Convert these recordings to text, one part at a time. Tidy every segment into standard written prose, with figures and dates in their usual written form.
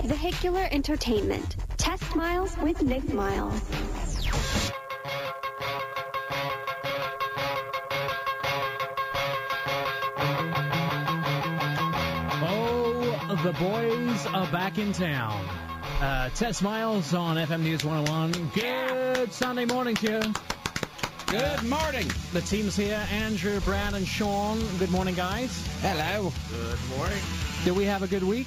Vehicular Entertainment. TestMiles with Nick Miles. Oh, the boys are back in town. TestMiles on FM News 101. Good Sunday morning to you. Good morning. The team's here. Andrew, Brad, and Sean. Good morning, guys. Hello. Good morning. Did we have a good week?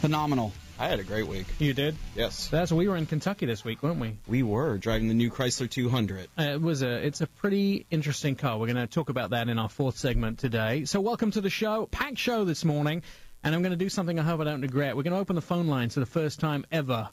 Phenomenal. I had a great week. You did? Yes. We were in Kentucky this week, weren't we? We were driving the new Chrysler 200. It's a pretty interesting car. We're going to talk about that in our fourth segment today. So welcome to the show. Packed show this morning. And I'm going to do something I hope I don't regret. We're going to open the phone lines for the first time ever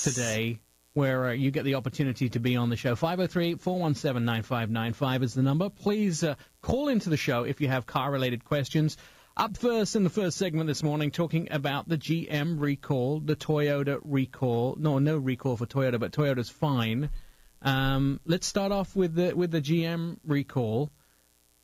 today, where you get the opportunity to be on the show. 503-417-9595 is the number. Please call into the show if you have car-related questions. Up first in the first segment this morning, talking about the GM recall, the Toyota recall. No recall for Toyota, but Toyota's fine. Let's start off with the GM recall.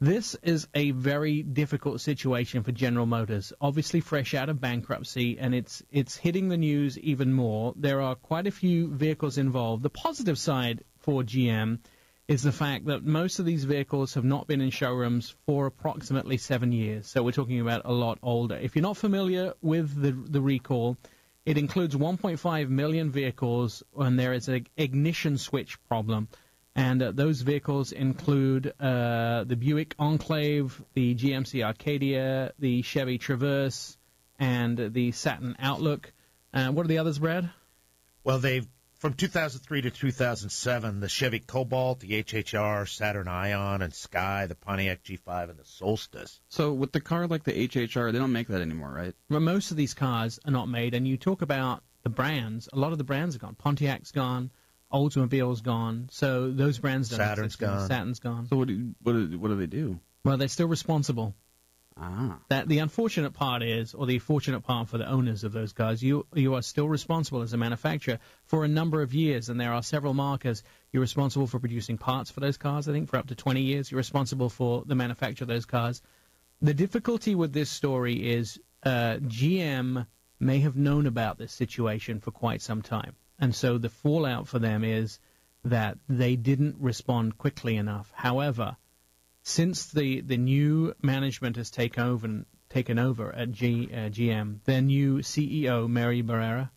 This is a very difficult situation for General Motors. Obviously fresh out of bankruptcy, and it's hitting the news even more. There are quite a few vehicles involved. The positive side for GM is the fact that most of these vehicles have not been in showrooms for approximately 7 years. So we're talking about a lot older. If you're not familiar with the recall, it includes 1.5 million vehicles, and there is an ignition switch problem. And those vehicles include the Buick Enclave, the GMC Arcadia, the Chevy Traverse, and the Saturn Outlook. What are the others, Brad? Well, from 2003 to 2007, the Chevy Cobalt, the HHR, Saturn Ion, and Sky, the Pontiac G5, and the Solstice. So with the car like the HHR, they don't make that anymore, right? Well, most of these cars are not made, and you talk about the brands. A lot of the brands are gone. Pontiac's gone. Oldsmobile's gone, so those brands don't Saturn's exist. gone. Saturn's gone. So what do they do? Well, they're still responsible. Ah. That the unfortunate part is, or the fortunate part for the owners of those cars, you are still responsible as a manufacturer for a number of years, and there are several markers. You're responsible for producing parts for those cars, I think, for up to 20 years. You're responsible for the manufacture of those cars. The difficulty with this story is GM may have known about this situation for quite some time. And so the fallout for them is that they didn't respond quickly enough. However, since the new management has taken over at GM, their new CEO, Mary Barra,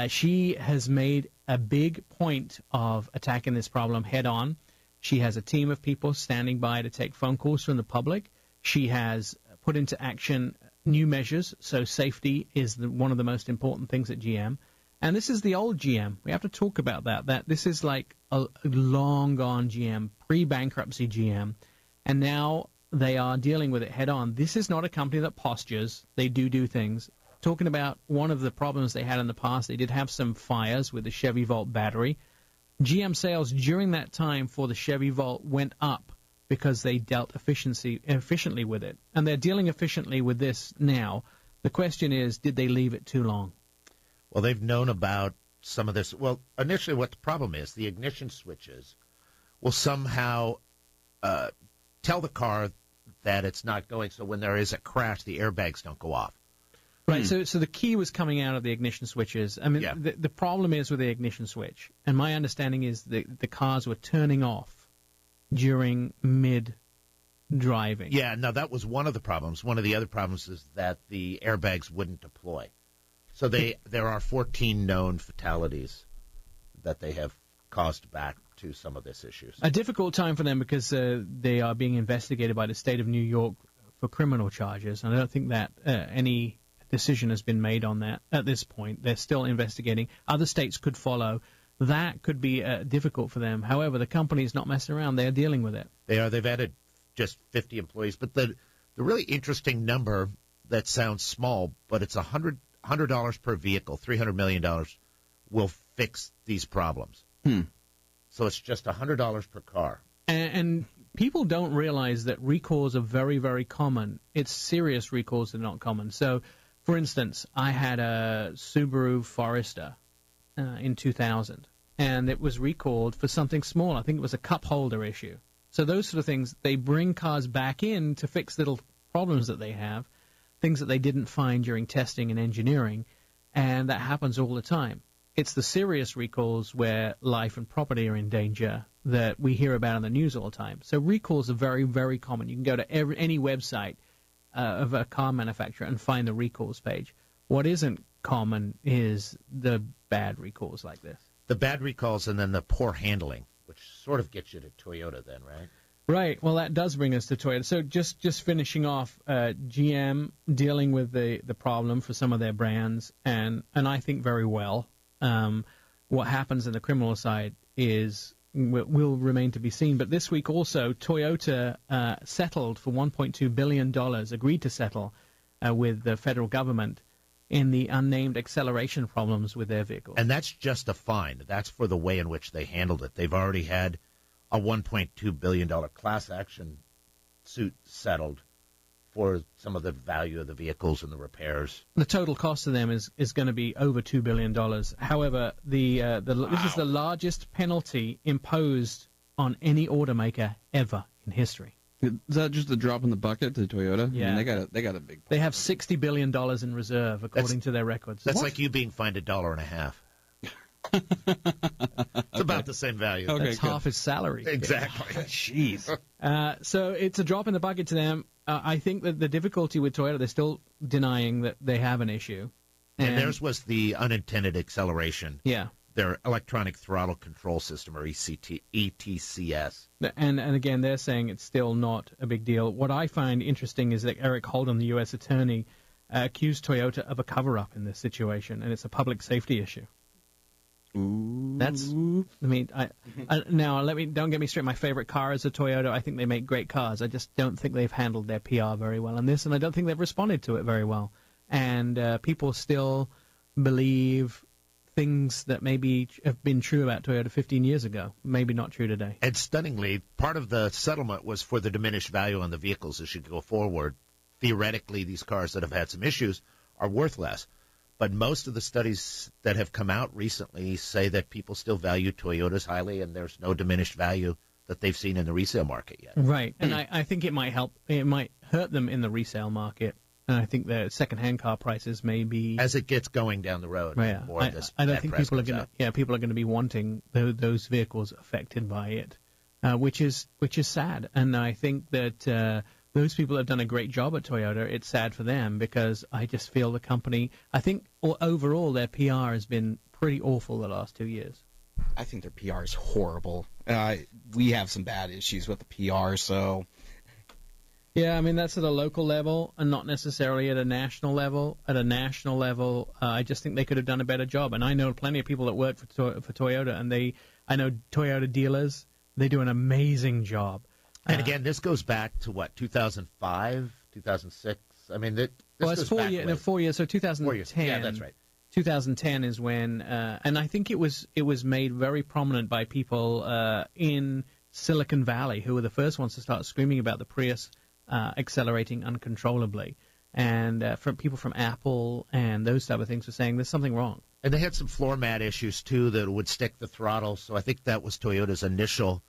she has made a big point of attacking this problem head on. She has a team of people standing by to take phone calls from the public. She has put into action new measures, so safety is one of the most important things at GM. And this is the old GM. We have to talk about that this is like a long-gone GM, pre-bankruptcy GM, and now they are dealing with it head-on. This is not a company that postures. They do things. Talking about one of the problems they had in the past, they did have some fires with the Chevy Volt battery. GM sales during that time for the Chevy Volt went up, because they dealt efficiently with it. And they're dealing efficiently with this now. The question is, did they leave it too long? Well, they've known about some of this. Well, initially what the problem is, the ignition switches will somehow tell the car that it's not going, so when there is a crash, the airbags don't go off. Right, so the key was coming out of the ignition switches. I mean, the problem is with the ignition switch, and my understanding is the cars were turning off during mid-driving. Yeah, no, that was one of the problems. One of the other problems is that the airbags wouldn't deploy. So there are 14 known fatalities that they have caused back to some of these issues. A difficult time for them because they are being investigated by the state of New York for criminal charges, and I don't think that any decision has been made on that at this point. They're still investigating. Other states could follow. That could be difficult for them. However, the company is not messing around. They are dealing with it. They are. They've added just 50 employees. But the really interesting number that sounds small, but it's $100 per vehicle, $300 million will fix these problems. So it's just $100 per car. And people don't realize that recalls are very, very common. It's serious recalls that are not common. So, for instance, I had a Subaru Forester in 2000, and it was recalled for something small. I think it was a cup holder issue. So those sort of things, they bring cars back in to fix little problems that they have, things that they didn't find during testing and engineering, and that happens all the time. It's the serious recalls where life and property are in danger that we hear about in the news all the time. So recalls are very, very common. You can go to any website of a car manufacturer and find the recalls page. What isn't common is the bad recalls like this. The bad recalls and then the poor handling, which sort of gets you to Toyota then, right? Right. Well, that does bring us to Toyota. So just finishing off, GM dealing with the problem for some of their brands, and I think very well. What happens in the criminal side will remain to be seen. But this week also, Toyota settled for $1.2 billion, agreed to settle with the federal government in the unnamed acceleration problems with their vehicles. And that's just a fine. That's for the way in which they handled it. They've already had a $1.2 billion class action suit settled for some of the value of the vehicles and the repairs. The total cost to them is going to be over $2 billion. However, this is the largest penalty imposed on any automaker ever in history. Is that just a drop in the bucket to Toyota? Yeah. I mean, they got a big. They have $60 billion in reserve, according to their records. That's like you being fined $1.50. It's about the same value. Okay, That's half his salary. Exactly. Jeez. So it's a drop in the bucket to them. I think that the difficulty with Toyota, they're still denying that they have an issue. And theirs was the unintended acceleration. Yeah. Their electronic throttle control system, or ETCS. And again, they're saying it's still not a big deal. What I find interesting is that Eric Holden, the U.S. attorney, accused Toyota of a cover-up in this situation, and it's a public safety issue. Ooh. Now don't get me straight. My favorite car is a Toyota. I think they make great cars. I just don't think they've handled their PR very well on this, and I don't think they've responded to it very well. And people still believe things that maybe have been true about Toyota 15 years ago, maybe not true today. And stunningly, part of the settlement was for the diminished value on the vehicles as you go forward. Theoretically, these cars that have had some issues are worth less. But most of the studies that have come out recently say that people still value Toyotas highly, and there's no diminished value that they've seen in the resale market yet. Right, and I think it might hurt them in the resale market. And I think the second-hand car prices may be as it gets going down the road. Yeah, More of this I don't think people are going to be wanting those vehicles affected by it, which is sad. And I think that those people have done a great job at Toyota. It's sad for them because I just feel the company. I think overall their PR has been pretty awful the last 2 years. I think their PR is horrible. We have some bad issues with the PR, so. Yeah, I mean, that's at a local level and not necessarily at a national level. At a national level, I just think they could have done a better job. And I know plenty of people that work for Toyota, and I know Toyota dealers. They do an amazing job. And again, this goes back to, 2005, 2006? I mean, this it's goes 4 back years. 4 years. So 2010. 4 years. Yeah, that's right. 2010 is when, and I think it was made very prominent by people in Silicon Valley who were the first ones to start screaming about the Prius accelerating uncontrollably, and from people from Apple and those type of things were saying there's something wrong. And they had some floor mat issues too that would stick the throttle. So I think that was Toyota's initial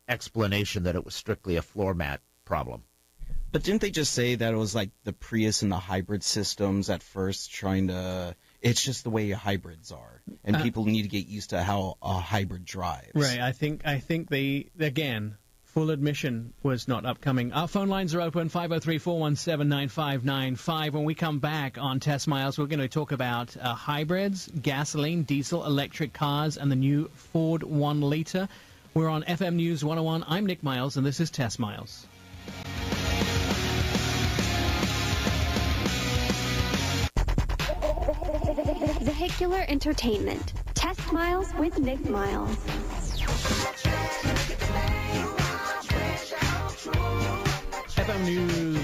explanation that it was strictly a floor mat problem. But didn't they just say that it was like the Prius and the hybrid systems at first trying to... It's just the way hybrids are, and people need to get used to how a hybrid drives. Right. I think they, again, full admission was not upcoming. Our phone lines are open, 503-417-9595. When we come back on Test Miles, we're going to talk about hybrids, gasoline, diesel, electric cars, and the new Ford 1-liter. We're on FM News 101. I'm Nick Miles, and this is Test Miles. Vehicular entertainment. Test Miles with Nick Miles. FM News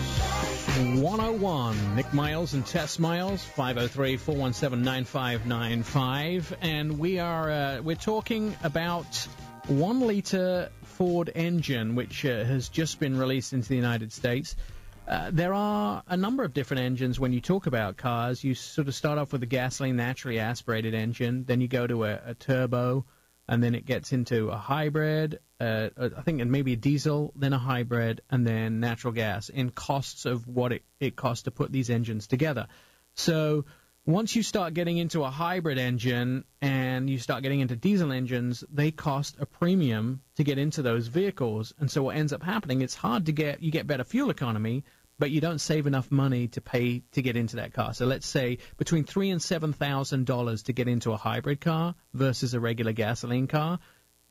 101. Nick Miles and Test Miles, 503-417-9595. And we're talking about 1-liter Ford engine, which has just been released into the United States. There are a number of different engines when you talk about cars. You sort of start off with a gasoline naturally aspirated engine, then you go to a turbo, and then it gets into a hybrid, I think, and maybe a diesel, then a hybrid, and then natural gas in costs of what it costs to put these engines together. So once you start getting into a hybrid engine and you start getting into diesel engines, they cost a premium to get into those vehicles. And so what ends up happening, it's hard to get, you get better fuel economy, but you don't save enough money to pay to get into that car. So let's say between $3,000 and $7,000 to get into a hybrid car versus a regular gasoline car.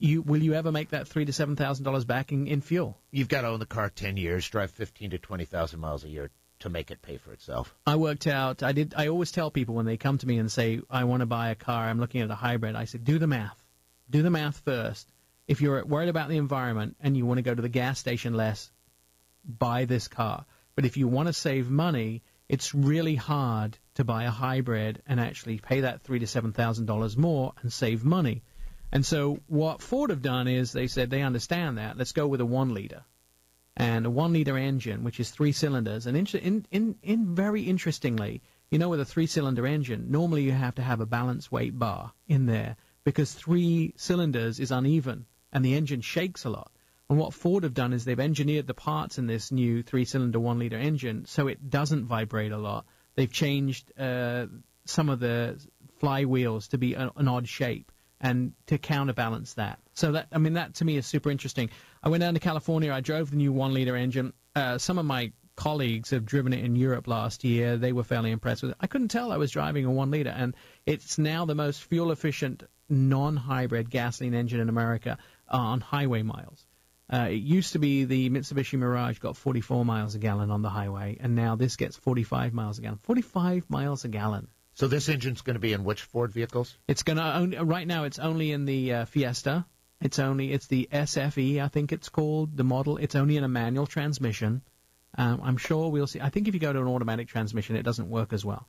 Will you ever make that $3,000 to $7,000 back in fuel? You've got to own the car 10 years, drive 15 to 20,000 miles a year to make it pay for itself. I worked out, I always tell people when they come to me and say, I want to buy a car, I'm looking at a hybrid, I said, do the math. Do the math first. If you're worried about the environment and you want to go to the gas station less, buy this car. But if you want to save money, it's really hard to buy a hybrid and actually pay that $3,000 to $7,000 more and save money. And so what Ford have done is they said they understand that. Let's go with a 1-liter. And a 1-liter engine, which is 3 cylinders. And very interestingly, you know, with a 3-cylinder engine, normally you have to have a balance weight bar in there because 3 cylinders is uneven and the engine shakes a lot. And what Ford have done is they've engineered the parts in this new 3-cylinder 1-liter engine so it doesn't vibrate a lot. They've changed some of the flywheels to be an odd shape and to counterbalance that. So that, I mean, that to me is super interesting. I went down to California. I drove the new 1-liter engine. Some of my colleagues have driven it in Europe last year. They were fairly impressed with it. I couldn't tell I was driving a 1-liter, and it's now the most fuel-efficient non-hybrid gasoline engine in America on highway miles. It used to be the Mitsubishi Mirage got 44 miles a gallon on the highway, and now this gets 45 miles a gallon. 45 miles a gallon. So this engine's going to be in which Ford vehicles? It's going to right now. It's only in the Fiesta. It's the SFE, I think it's called, the model. It's only in a manual transmission. I'm sure we'll see. I think if you go to an automatic transmission, it doesn't work as well.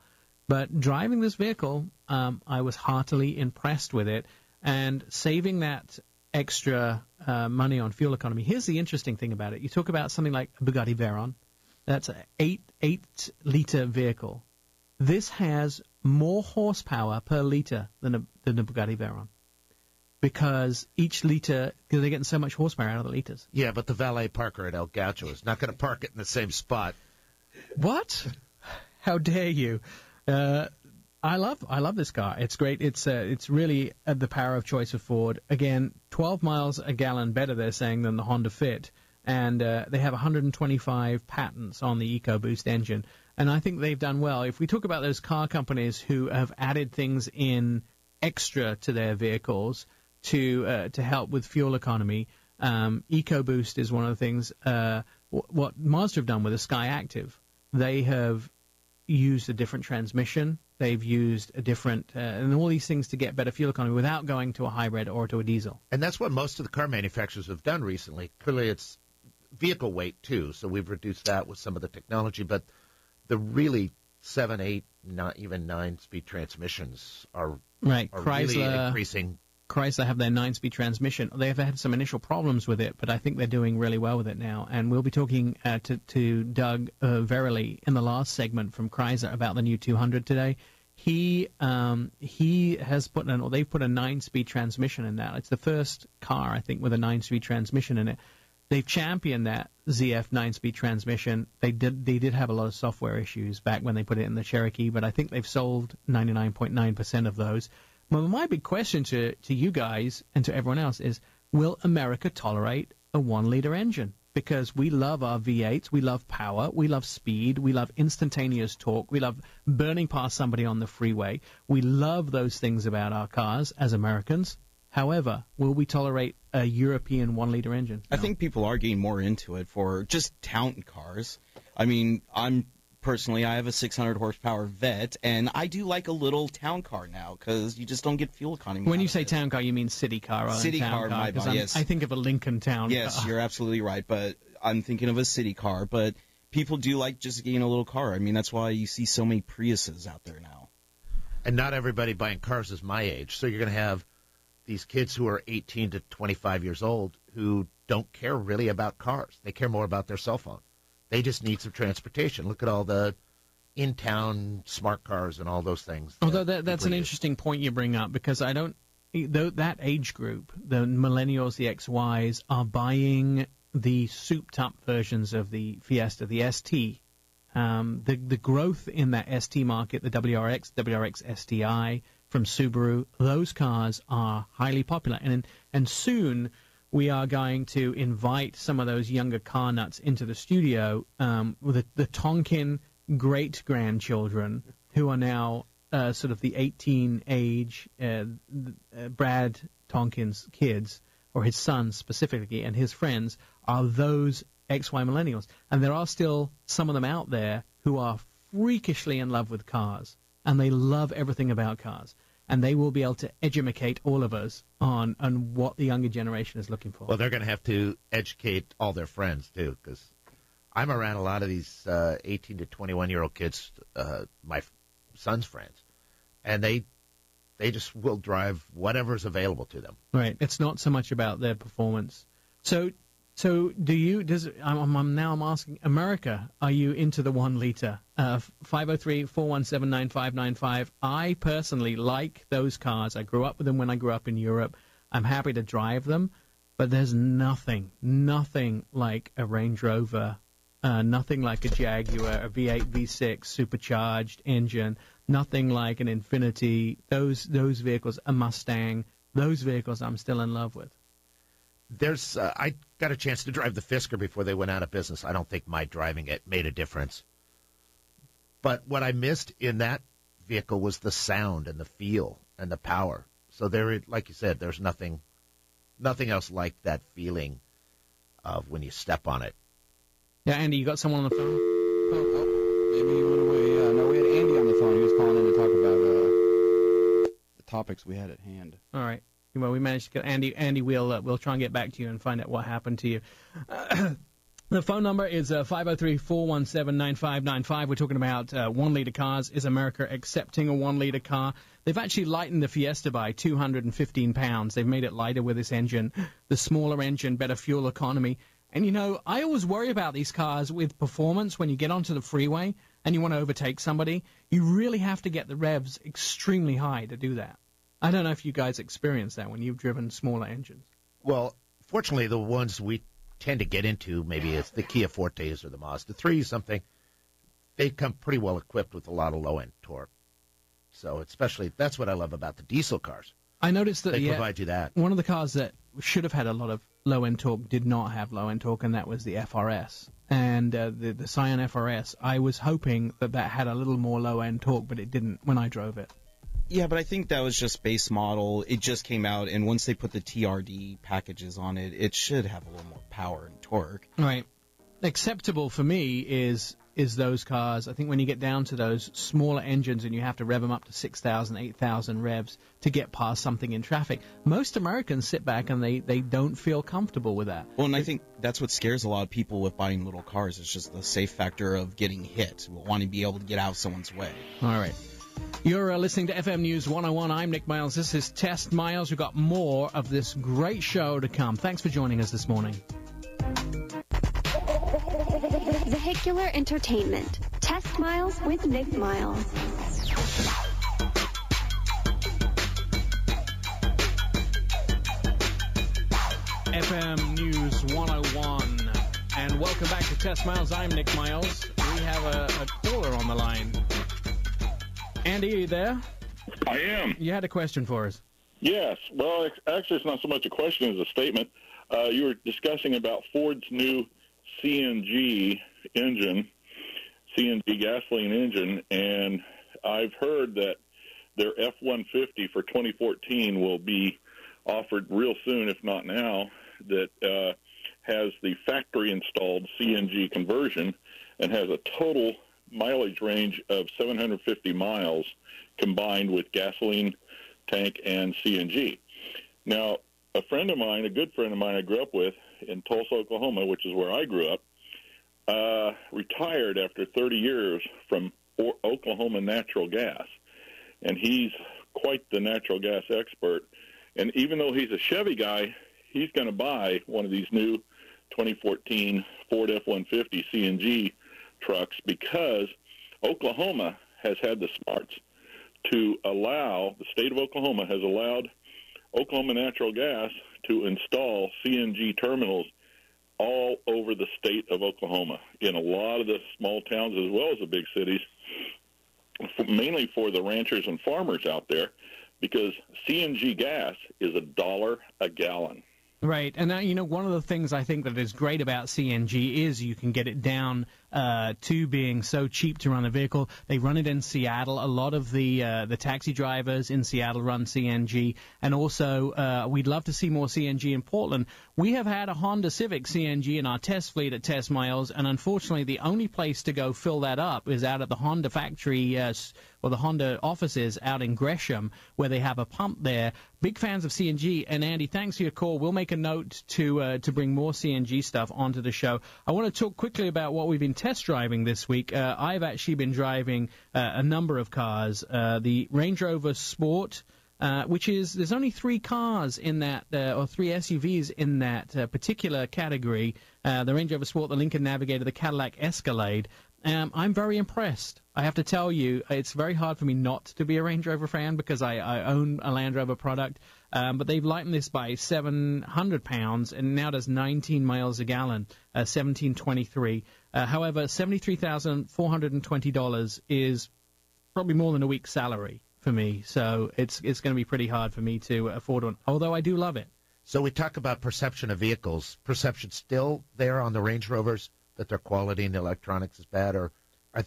But driving this vehicle, I was heartily impressed with it, and saving that extra money on fuel economy. Here's the interesting thing about it. You talk about something like a Bugatti Veyron. That's an 8-liter vehicle. This has more horsepower per liter than a Bugatti Veyron, because each liter, because they're getting so much horsepower out of the liters. Yeah, but the valet parker at El Gaucho is not going to park it in the same spot. What? How dare you? I love this car. It's great. It's really the power of choice of Ford. Again, 12 miles a gallon better, they're saying, than the Honda Fit. And they have 125 patents on the EcoBoost engine. And I think they've done well. If we talk about those car companies who have added things in extra to their vehicles to help with fuel economy, EcoBoost is one of the things. What Mazda have done with the Sky Active, they have used a different transmission. They've used a different, and all these things to get better fuel economy without going to a hybrid or to a diesel. And that's what most of the car manufacturers have done recently. Clearly, it's vehicle weight, too, so we've reduced that with some of the technology. But the really 7, 8, not even 9-speed transmissions are really increasing. Chrysler have their 9-speed transmission. They've had some initial problems with it, but I think they're doing really well with it now. And we'll be talking to Doug Verily in the last segment from Chrysler about the new 200 today. He has put they've put a 9-speed transmission in that. It's the first car, I think, with a 9-speed transmission in it. They've championed that ZF 9-speed transmission. They did have a lot of software issues back when they put it in the Cherokee, but I think they've solved 99.9% of those. Well, my big question to you guys and to everyone else is, will America tolerate a 1-liter engine? Because we love our V8s, we love power, we love speed, we love instantaneous torque, we love burning past somebody on the freeway. We love those things about our cars as Americans. However, will we tolerate a European 1-liter engine? No. I think people are getting more into it for just town cars. I mean, Personally, I have a 600 horsepower Vet, and I do like a little town car now because you just don't get fuel economy. When you say town car, you mean city car? City car, my bad, yes. I think of a Lincoln town car. Yes, you're absolutely right, but I'm thinking of a city car. But people do like just getting a little car. I mean, that's why you see so many Priuses out there now. And not everybody buying cars is my age, so you're going to have these kids who are 18 to 25 years old who don't care really about cars. They care more about their cell phone. They just need some transportation. Look at all the in-town smart cars and all those things. Although that's an interesting point you bring up, because I don't that age group, the millennials, the XYs, are buying the souped-up versions of the Fiesta, the ST. The growth in that ST market, the WRX STI from Subaru, those cars are highly popular. And soon we are going to invite some of those younger car nuts into the studio with the Tonkin great-grandchildren who are now sort of the 18 age, Brad Tonkin's kids, or his sons specifically, and his friends, are those XY millennials. And there are still some of them out there who are freakishly in love with cars, and they love everything about cars. And they will be able to educate all of us on what the younger generation is looking for. Well, they're going to have to educate all their friends, too, because I'm around a lot of these 18 to 21-year-old kids, my son's friends, and they just will drive whatever's available to them. Right. It's not so much about their performance. So I'm asking America, are you into the 1 liter? 503-417-9595. I personally like those cars. I grew up with them when I grew up in Europe. I'm happy to drive them, but there's nothing like a Range Rover, nothing like a Jaguar, a V8, V6 supercharged engine, nothing like an Infiniti. Those vehicles, a Mustang, those vehicles I'm still in love with. I got a chance to drive the Fisker before they went out of business. I don't think my driving it made a difference. But what I missed in that vehicle was the sound and the feel and the power. So there, like you said, there's nothing else like that feeling of when you step on it. Yeah, Andy, you got someone on the phone? Oh, maybe he went away. No, we had Andy on the phone. He was calling in to talk about the topics we had at hand. All right. Well, we managed to get Andy. Andy, we'll try and get back to you and find out what happened to you. The phone number is 503-417-9595. We're talking about 1 liter cars. Is America accepting a 1 liter car? They've actually lightened the Fiesta by 215 pounds. They've made it lighter with this engine, the smaller engine, better fuel economy. And, you know, I always worry about these cars with performance. When you get onto the freeway and you want to overtake somebody, you really have to get the revs extremely high to do that. I don't know if you guys experience that when you've driven smaller engines. Well, fortunately, the ones we tend to get into, maybe it's the Kia Fortes or the Mazda 3 or something, they come pretty well equipped with a lot of low-end torque. So especially, that's what I love about the diesel cars. I noticed that they provide you that. One of the cars that should have had a lot of low-end torque did not have low-end torque, and that was the FRS. And the Scion FRS, I was hoping that had a little more low-end torque, but it didn't when I drove it. Yeah, but I think that was just base model. It just came out, and once they put the TRD packages on it, it should have a little more power and torque. Right. Acceptable for me is those cars. I think when you get down to those smaller engines and you have to rev them up to 6,000, 8,000 revs to get past something in traffic, most Americans sit back and they don't feel comfortable with that. Well, and I think that's what scares a lot of people with buying little cars. It's just the safe factor of getting hit, wanting to be able to get out of someone's way. All right. You're listening to FM News 101. I'm Nick Miles. This is Test Miles. We've got more of this great show to come. Thanks for joining us this morning. Vehicular Entertainment. Test Miles with Nick Miles. FM News 101. And welcome back to Test Miles. I'm Nick Miles. We have a caller on the line. Andy, are you there? I am. You had a question for us. Yes. Well, actually, it's not so much a question as a statement. You were discussing about Ford's new CNG engine, CNG gasoline engine, and I've heard that their F-150 for 2014 will be offered real soon, if not now, that has the factory-installed CNG conversion and has a total mileage range of 750 miles combined with gasoline tank and CNG. Now, a friend of mine, a good friend of mine I grew up with in Tulsa, Oklahoma, which is where I grew up, retired after 30 years from Oklahoma Natural Gas. And he's quite the natural gas expert. And even though he's a Chevy guy, he's going to buy one of these new 2014 Ford F-150 CNG trucks because Oklahoma has had the smarts to allow, the state of Oklahoma has allowed Oklahoma Natural Gas to install CNG terminals all over the state of Oklahoma, in a lot of the small towns as well as the big cities, mainly for the ranchers and farmers out there, because CNG gas is $1 a gallon. Right, and one of the things I think that is great about CNG is you can get it down to being so cheap to run a vehicle. They run it in Seattle. A lot of the taxi drivers in Seattle run CNG, and also we'd love to see more CNG in Portland. We have had a Honda Civic CNG in our test fleet at TestMiles, and unfortunately the only place to go fill that up is out at the Honda factory, or the Honda offices out in Gresham, where they have a pump there. Big fans of CNG, and Andy, thanks for your call. We'll make a note to bring more CNG stuff onto the show. I want to talk quickly about what we've been test driving this week. I've actually been driving a number of cars. The Range Rover Sport, which is, there's only 3 cars in that, or 3 SUVs in that particular category. The Range Rover Sport, the Lincoln Navigator, the Cadillac Escalade. I'm very impressed. I have to tell you, it's very hard for me not to be a Range Rover fan because I own a Land Rover product. But they've lightened this by 700 pounds and now does 19 miles a gallon, 1723. However, $73,420 is probably more than a week's salary for me. So it's going to be pretty hard for me to afford one, although I do love it. So we talk about perception of vehicles. Perception still there on the Range Rovers that their quality and the electronics is bad, or are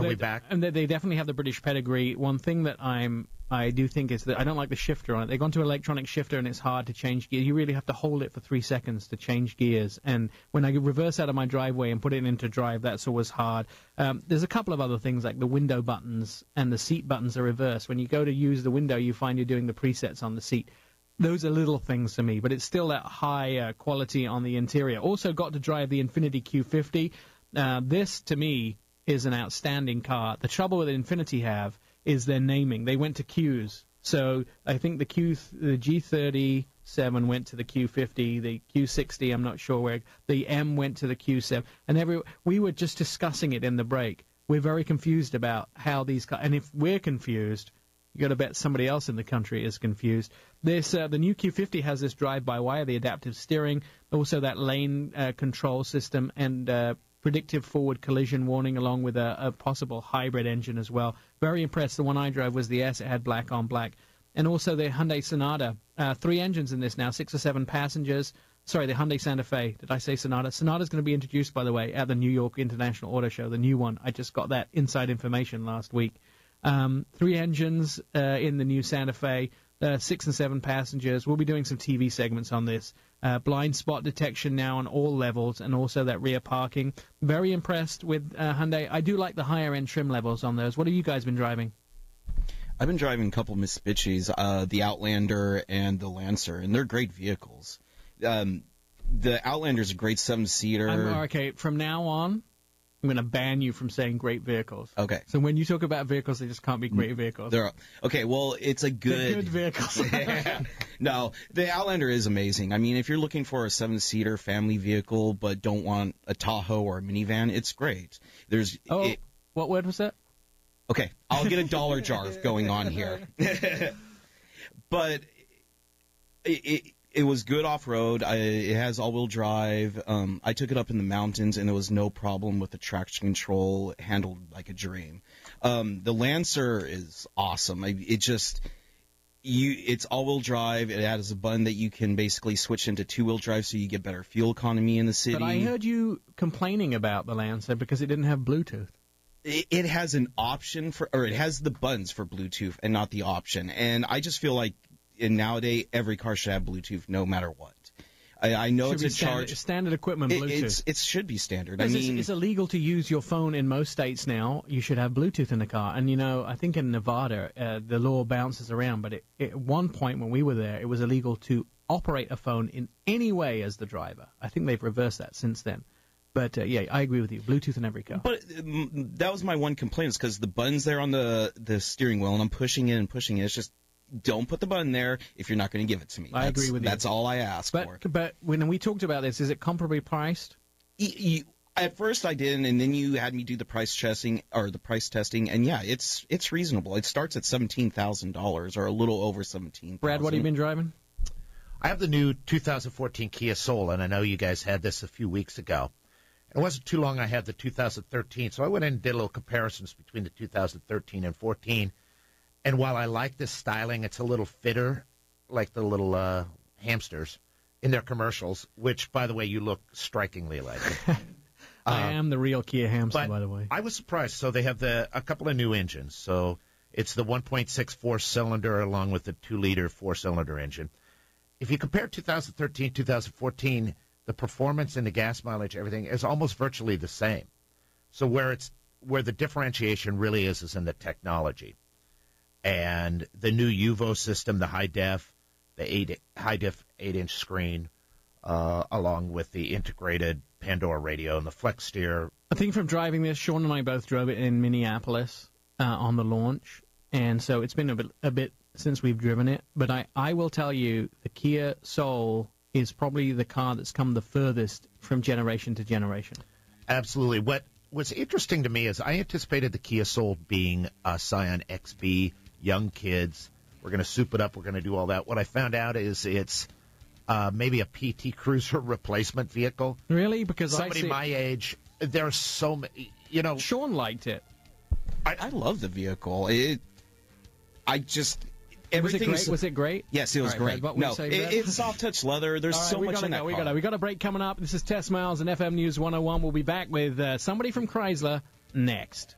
we back? And they definitely have the British pedigree. One thing that I do think is that I don't like the shifter on it. They've gone to electronic shifter, and it's hard to change gears. You really have to hold it for 3 seconds to change gears. And when I reverse out of my driveway and put it into drive, that's always hard. There's a couple of other things, like the window buttons and the seat buttons are reversed. When you go to use the window, you find you're doing the presets on the seat. Those are little things to me, but it's still that high quality on the interior. Also got to drive the Infiniti Q50. This, to me, is an outstanding car. The trouble with Infiniti is their naming. They went to Qs. So I think the G37 went to the Q50, the Q60, I'm not sure where, the M went to the Q7. And we were just discussing it in the break. We're very confused about how these cars, and if we're confused, you got to bet somebody else in the country is confused. The new Q50 has this drive-by-wire, the adaptive steering, also that lane control system, and predictive forward collision warning, along with a possible hybrid engine as well. Very impressed. The one I drove was the S. It had black on black. And also the Hyundai Sonata. 3 engines in this now, 6 or 7 passengers. Sorry, the Hyundai Santa Fe. Did I say Sonata? Sonata's going to be introduced, by the way, at the New York International Auto Show, the new one. I just got that inside information last week. 3 engines in the new Santa Fe, 6 and 7 passengers. We'll be doing some TV segments on this. Blind spot detection now on all levels, and also that rear parking. Very impressed with Hyundai. I do like the higher-end trim levels on those. What have you guys been driving? I've been driving a couple Mitsubishis, the Outlander and the Lancer, and they're great vehicles. The Outlander's a great 7-seater. Okay, from now on, I'm going to ban you from saying great vehicles. Okay. So when you talk about vehicles, they just can't be great vehicles. Okay, well, it's a good... They're good vehicles. No, the Outlander is amazing. I mean, if you're looking for a 7-seater family vehicle but don't want a Tahoe or a minivan, it's great. What word was that? Okay, I'll get a dollar jar going on here. But it was good off-road. It has all-wheel drive. I took it up in the mountains, and there was no problem with the traction control. It handled like a dream. The Lancer is awesome. It's all-wheel drive. It has a button that you can basically switch into 2-wheel drive, so you get better fuel economy in the city. But I heard you complaining about the Lancer because it didn't have Bluetooth. It has an option it has the buttons for Bluetooth and not the option. And I just feel like nowadays every car should have Bluetooth no matter what. I know it's a charge. Standard equipment Bluetooth. It should be standard. It's illegal to use your phone in most states now. You should have Bluetooth in the car. And, I think in Nevada, the law bounces around. But at one point when we were there, it was illegal to operate a phone in any way as the driver. I think they've reversed that since then. But, yeah, I agree with you. Bluetooth in every car. But that was my one complaint, is because the button's there on the steering wheel, and I'm pushing it and pushing it. It's just, don't put the button there if you're not going to give it to me. I agree with you. That's all I ask for. But when we talked about this, is it comparably priced? At first I didn't, and then you had me do the price testing, and yeah, it's reasonable. It starts at $17,000 or a little over $17,000. Brad, what have you been driving? I have the new 2014 Kia Soul, and I know you guys had this a few weeks ago. It wasn't too long I had the 2013, so I went in and did a little comparisons between the 2013 and 14. And while I like this styling, it's a little fitter, like the little hamsters in their commercials, which, by the way, you look strikingly like. I am the real Kia hamster, But by the way. I was surprised. So they have a couple of new engines. So it's the 1.64 cylinder along with the 2-liter 4-cylinder engine. If you compare 2013, 2014, the performance and the gas mileage, everything is almost virtually the same. So where the differentiation really is in the technology. And the new UVO system, the high def 8-inch screen, along with the integrated Pandora radio and the flex steer. I think from driving this, Sean and I both drove it in Minneapolis on the launch, and so it's been a bit since we've driven it. But I will tell you, the Kia Soul is probably the car that's come the furthest from generation to generation. Absolutely. What's interesting to me is I anticipated the Kia Soul being a Scion XB, young kids. We're going to soup it up. We're going to do all that. What I found out is it's maybe a PT Cruiser replacement vehicle. Really? Because somebody my age, there's so many, you know. Sean liked it. I love the vehicle. Was it great? Yes, it was great. No, it's soft touch leather. There's so much in that car. We got a break coming up. This is Test Miles and FM News 101. We'll be back with somebody from Chrysler next.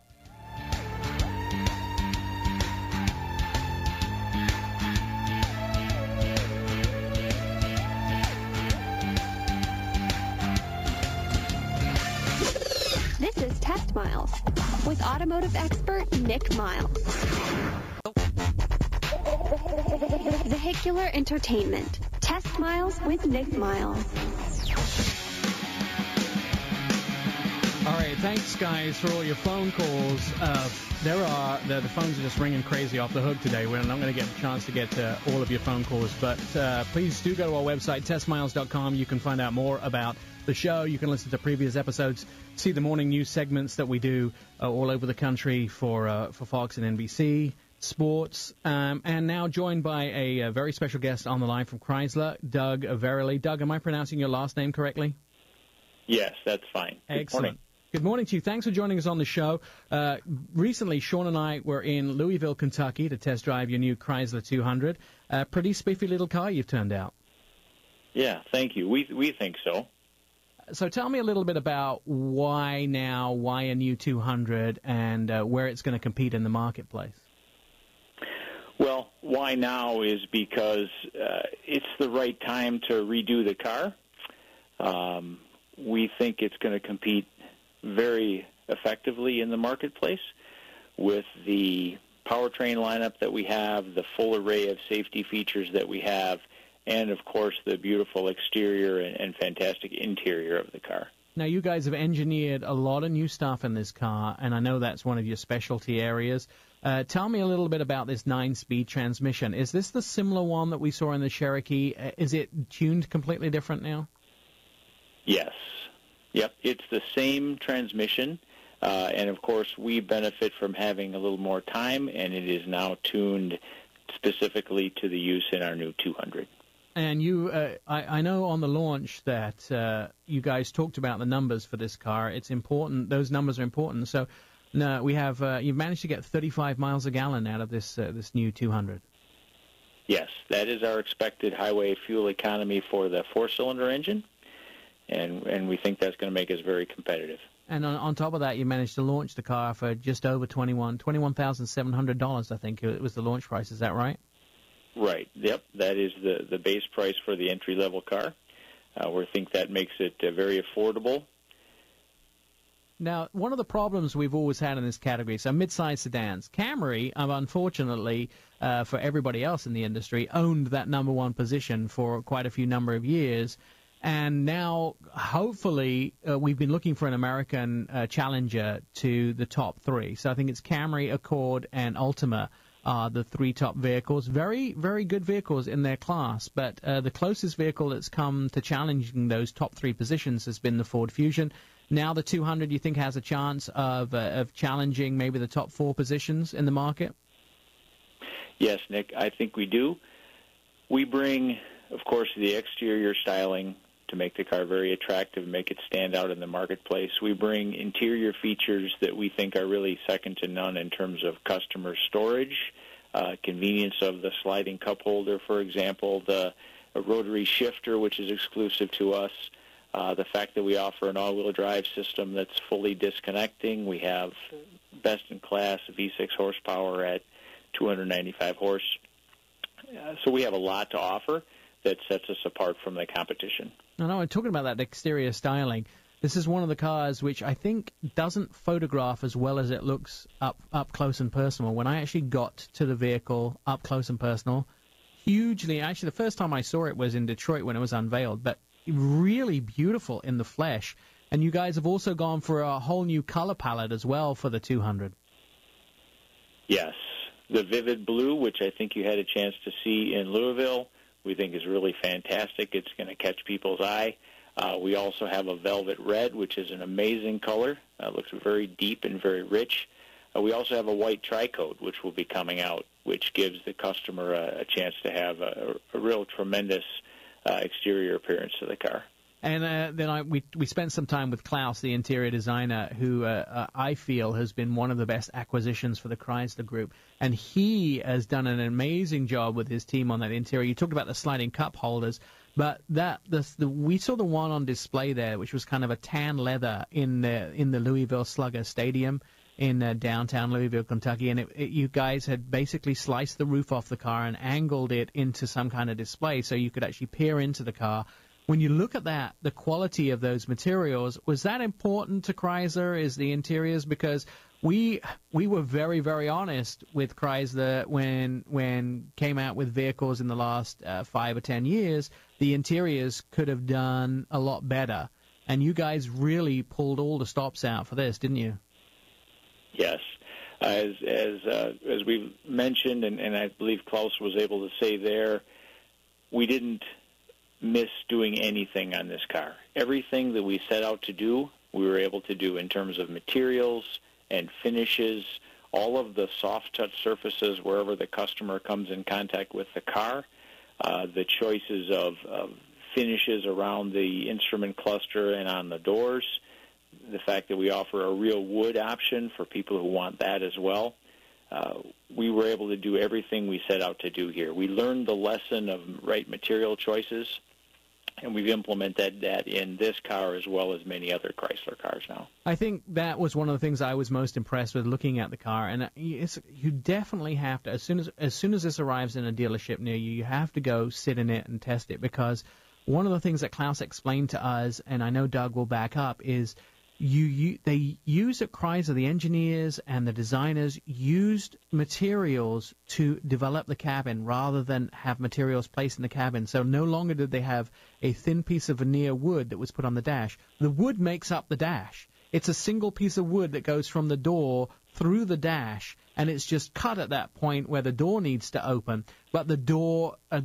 This is Test Miles with automotive expert Nick Miles. Vehicular Entertainment. Test Miles with Nick Miles. All right, thanks, guys, for all your phone calls. The phones are just ringing crazy off the hook today. We're not going to get a chance to get to all of your phone calls, but please do go to our website, testmiles.com. You can find out more about the show. You can listen to previous episodes, see the morning news segments that we do all over the country for Fox and NBC. Sports, and now joined by a very special guest on the line from Chrysler, Doug Verily. Doug, am I pronouncing your last name correctly? Yes, that's fine. Excellent. Good morning to you. Thanks for joining us on the show. Recently, Sean and I were in Louisville, Kentucky to test drive your new Chrysler 200. Pretty spiffy little car you've turned out. Yeah, thank you. We think so. So tell me a little bit about why now, why a new 200, and where it's going to compete in the marketplace. Well, why now is because it's the right time to redo the car. We think it's going to compete very effectively in the marketplace with the powertrain lineup that we have, the full array of safety features that we have, and, of course, the beautiful exterior and fantastic interior of the car. Now, you guys have engineered a lot of new stuff in this car, and I know that's one of your specialty areas. Tell me a little bit about this 9-speed transmission. Is this the similar one that we saw in the Cherokee? Is it tuned completely different now? Yes. Yep, it's the same transmission, and, of course, we benefit from having a little more time, and it is now tuned specifically to the use in our new 200. And you, I know on the launch that you guys talked about the numbers for this car. It's important. Those numbers are important. So no, we have you've managed to get 35 miles a gallon out of this new 200. Yes, that is our expected highway fuel economy for the 4-cylinder engine, and we think that's going to make us very competitive. And on top of that, you managed to launch the car for just over $21,700. I think it was the launch price. Is that right? Right. Yep. That is the base price for the entry-level car. We think that makes it very affordable. Now, one of the problems we've always had in this category, so mid-size sedans, Camry, unfortunately, for everybody else in the industry, owned that number one position for quite a few number of years. And now, hopefully, we've been looking for an American challenger to the top three. So I think it's Camry, Accord, and Altima are the three top vehicles. Very, very good vehicles in their class. But the closest vehicle that's come to challenging those top three positions has been the Ford Fusion. Now the 200, you think, has a chance of challenging maybe the top four positions in the market? Yes, Nick, I think we do. We bring of course, the exterior styling to make the car very attractive, make it stand out in the marketplace. We bring interior features that we think are really second to none in terms of customer storage, convenience of the sliding cup holder, for example, the rotary shifter, which is exclusive to us, the fact that we offer an all-wheel drive system that's fully disconnecting. We have best-in-class V6 horsepower at 295 horse. So we have a lot to offer that sets us apart from the competition. No, I'm talking about that exterior styling. This is one of the cars which I think doesn't photograph as well as it looks up close and personal. When I actually got to the vehicle up close and personal, hugely, actually the first time I saw it was in Detroit when it was unveiled, but really beautiful in the flesh. And you guys have also gone for a whole new color palette as well for the 200. Yes. The vivid blue, which I think you had a chance to see in Louisville, we think is really fantastic. It's going to catch people's eye. We also have a velvet red, which is an amazing color. Looks very deep and very rich. We also have a white tri-coat, which will be coming out, which gives the customer a chance to have a real tremendous exterior appearance to the car. And then we spent some time with Klaus, the interior designer, who I feel has been one of the best acquisitions for the Chrysler Group. And he has done an amazing job with his team on that interior. You talked about the sliding cup holders, but we saw the one on display there, which was kind of a tan leather in the Louisville Slugger Stadium in downtown Louisville, Kentucky. And you guys had basically sliced the roof off the car and angled it into some kind of display so you could actually peer into the car. When you look at that, the quality of those materials, was that important to Chrysler, is the interiors? Because we were very, very honest with Chrysler when came out with vehicles in the last 5 or 10 years. The interiors could have done a lot better. And you guys really pulled all the stops out for this, didn't you? Yes. As we mentioned, and I believe Klaus was able to say there, we didn't miss doing anything on this car. Everything that we set out to do, we were able to do in terms of materials and finishes, all of the soft touch surfaces wherever the customer comes in contact with the car, the choices of finishes around the instrument cluster and on the doors, the fact that we offer a real wood option for people who want that as well. We were able to do everything we set out to do here. We learned the lesson of right material choices, and we've implemented that in this car as well as many other Chrysler cars now. I think that was one of the things I was most impressed with looking at the car. And you definitely have to, as soon as this arrives in a dealership near you, you have to go sit in it and test it. Because one of the things that Klaus explained to us, and I know Doug will back up, is they use at Chrysler, the engineers and the designers used materials to develop the cabin rather than have materials placed in the cabin. So no longer did they have a thin piece of veneer wood that was put on the dash. The wood makes up the dash. It's a single piece of wood that goes from the door through the dash, and it's just cut at that point where the door needs to open. But the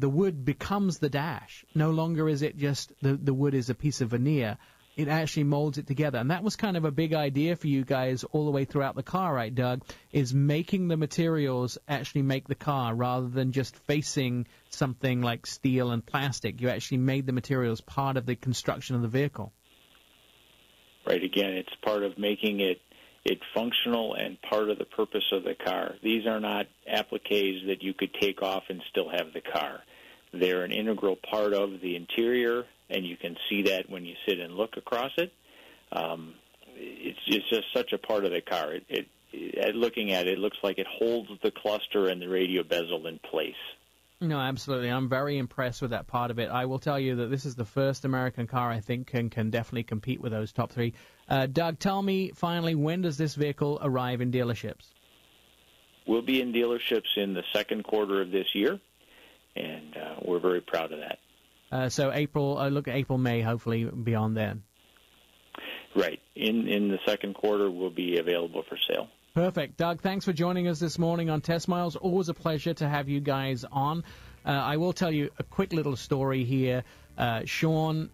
wood becomes the dash. No longer is it just the wood is a piece of veneer. It actually molds it together. And that was kind of a big idea for you guys all the way throughout the car, right, Doug, is making the materials actually make the car rather than just facing something like steel and plastic. You actually made the materials part of the construction of the vehicle. Right. Again, it's part of making it functional and part of the purpose of the car. These are not appliques that you could take off and still have the car. They're an integral part of the interior, and you can see that when you sit and look across it. It's just such a part of the car. Looking at it, it looks like it holds the cluster and the radio bezel in place. No, absolutely. I'm very impressed with that part of it. I will tell you that this is the first American car I think can definitely compete with those top three. Doug, tell me, finally, when does this vehicle arrive in dealerships? We'll be in dealerships in the second quarter of this year, and we're very proud of that. So April, May, hopefully beyond then. Right. In the second quarter, we'll be available for sale. Perfect. Doug, thanks for joining us this morning on TestMiles. Always a pleasure to have you guys on. I will tell you a quick little story here. Sean,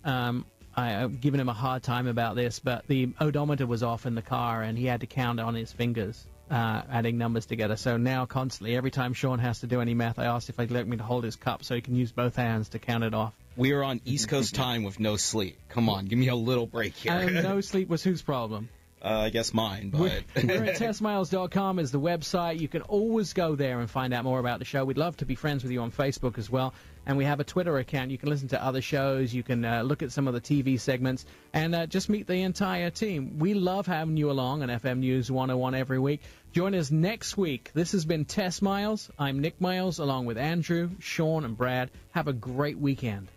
I've given him a hard time about this, but the odometer was off in the car, and he had to count on his fingers. adding numbers together. So now constantly, every time Sean has to do any math, I asked if they'd let me to hold his cup so he can use both hands to count it off. We are on East Coast time with no sleep. Come on, give me a little break here. And no sleep was whose problem? I guess mine, but... We're at TestMiles.com is the website. You can always go there and find out more about the show. We'd love to be friends with you on Facebook as well. And we have a Twitter account. You can listen to other shows. You can look at some of the TV segments and just meet the entire team. We love having you along on FM News 101 every week. Join us next week. This has been Test Miles. I'm Nick Miles along with Andrew, Sean, and Brad. Have a great weekend.